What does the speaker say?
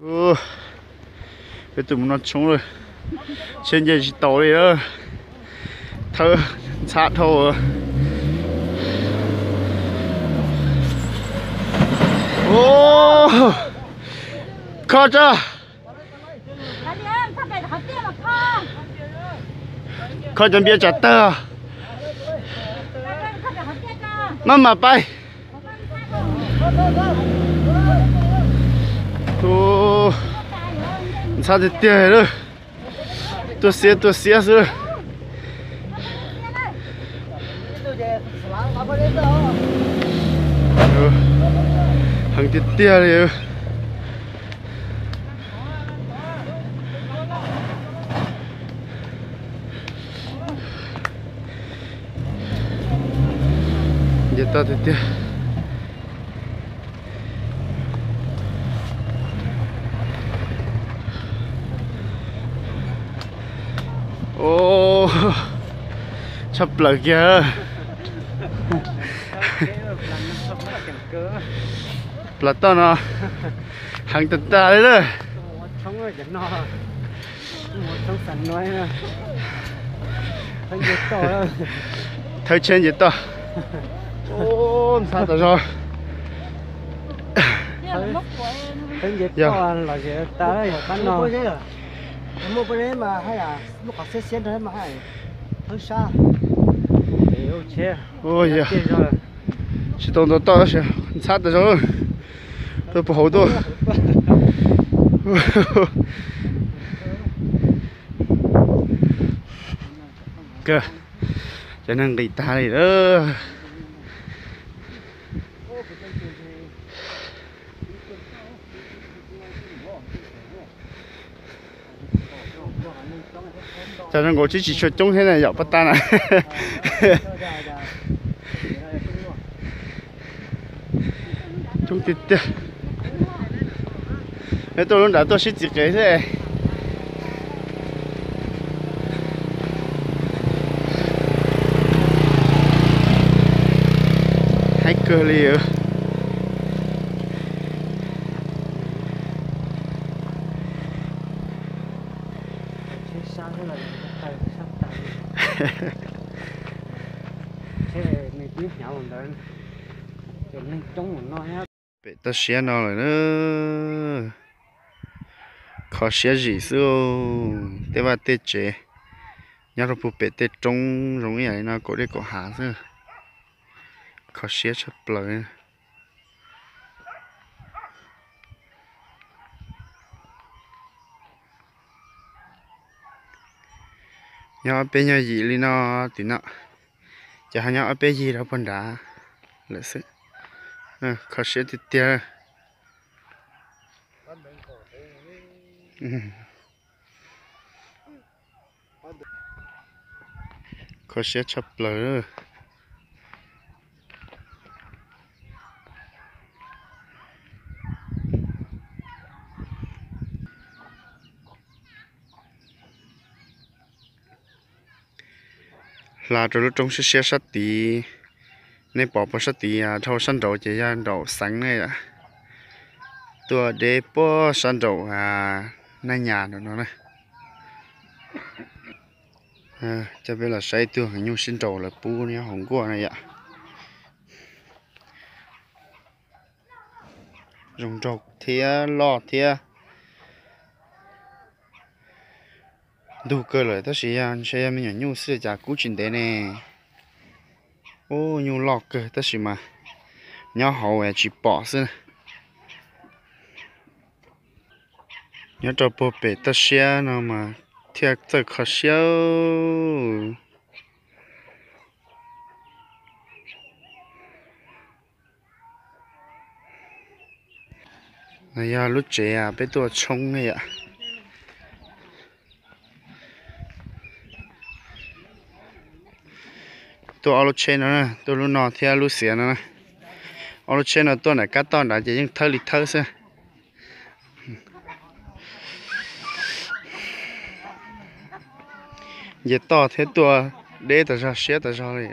Ừ, cái tụi nó trống rồi. Trên đây chỉ tàu đây đó. Thơ, sát thôi. Ô, khó chưa? Khó chuẩn bị chặt tơ. Mama bay. Ô, sao thì tiền rồi. Tôi xé rồi. Hàng tiền rồi. Giờ ta thì tiền. Ô, sắp lỡ kìa. Là to nó hàng tận ta đấy đó. Thấy trên gì to. Ô, sao ta rồi. Thấy gì to là gì ta đấy bán nó. Mua cái đấy mà hay là lúc học xét đấy mà hay hơi xa. Ôi giời. Chỉ tông to đó chứ. Sát ta rồi. Tôi bỏ hậu tôi. Cơ. Cho nên người ta này đó. cho nên我自己出中现在有不单啊。中啲啲，你到窿大都識自己啫。太可憐了。别到xe nào rồi nữa, khó xe gì xưa, thế mà tết chế, nhà nó phụ bé tết trống giống như này nó có đấy có há xưa, khó xe chấp lời, nhà bé nhà gì li nó tí nọ, chả nhà bé gì đâu phân đá, lợi sức, khó xe thì tiếc. Khó xe chấp lời. Là rồi lúc trong xe sát tí nên bỏ sát tí thâu sân đầu chỉ ra đầu sáng này à tua để bỏ sân đầu nay nhà nữa nó này cho biết là xây tua hàng nhung sinh đầu là pu nha hồng qua này ạ dùng trọc thía lọ thía đủ cơ rồi đó sẽ mình nhung xưa chả cú chuyện đấy nè ô nhung lọ cơ đó là mà nhỏ hậu chỉ bỏ xưa nhớ cho bố bể ta xe nó mà thiệt thật khó xíu này à lúc trẻ bé tôi trông này ạ tôi ở lúc trẻ nữa tôi lúc nọ thì lúc xỉa nữa ở lúc trẻ nữa tôi này cắt tao đã chỉ những thơ lịch thơ xưa giờ to thế tôi để tại sao xé tại sao này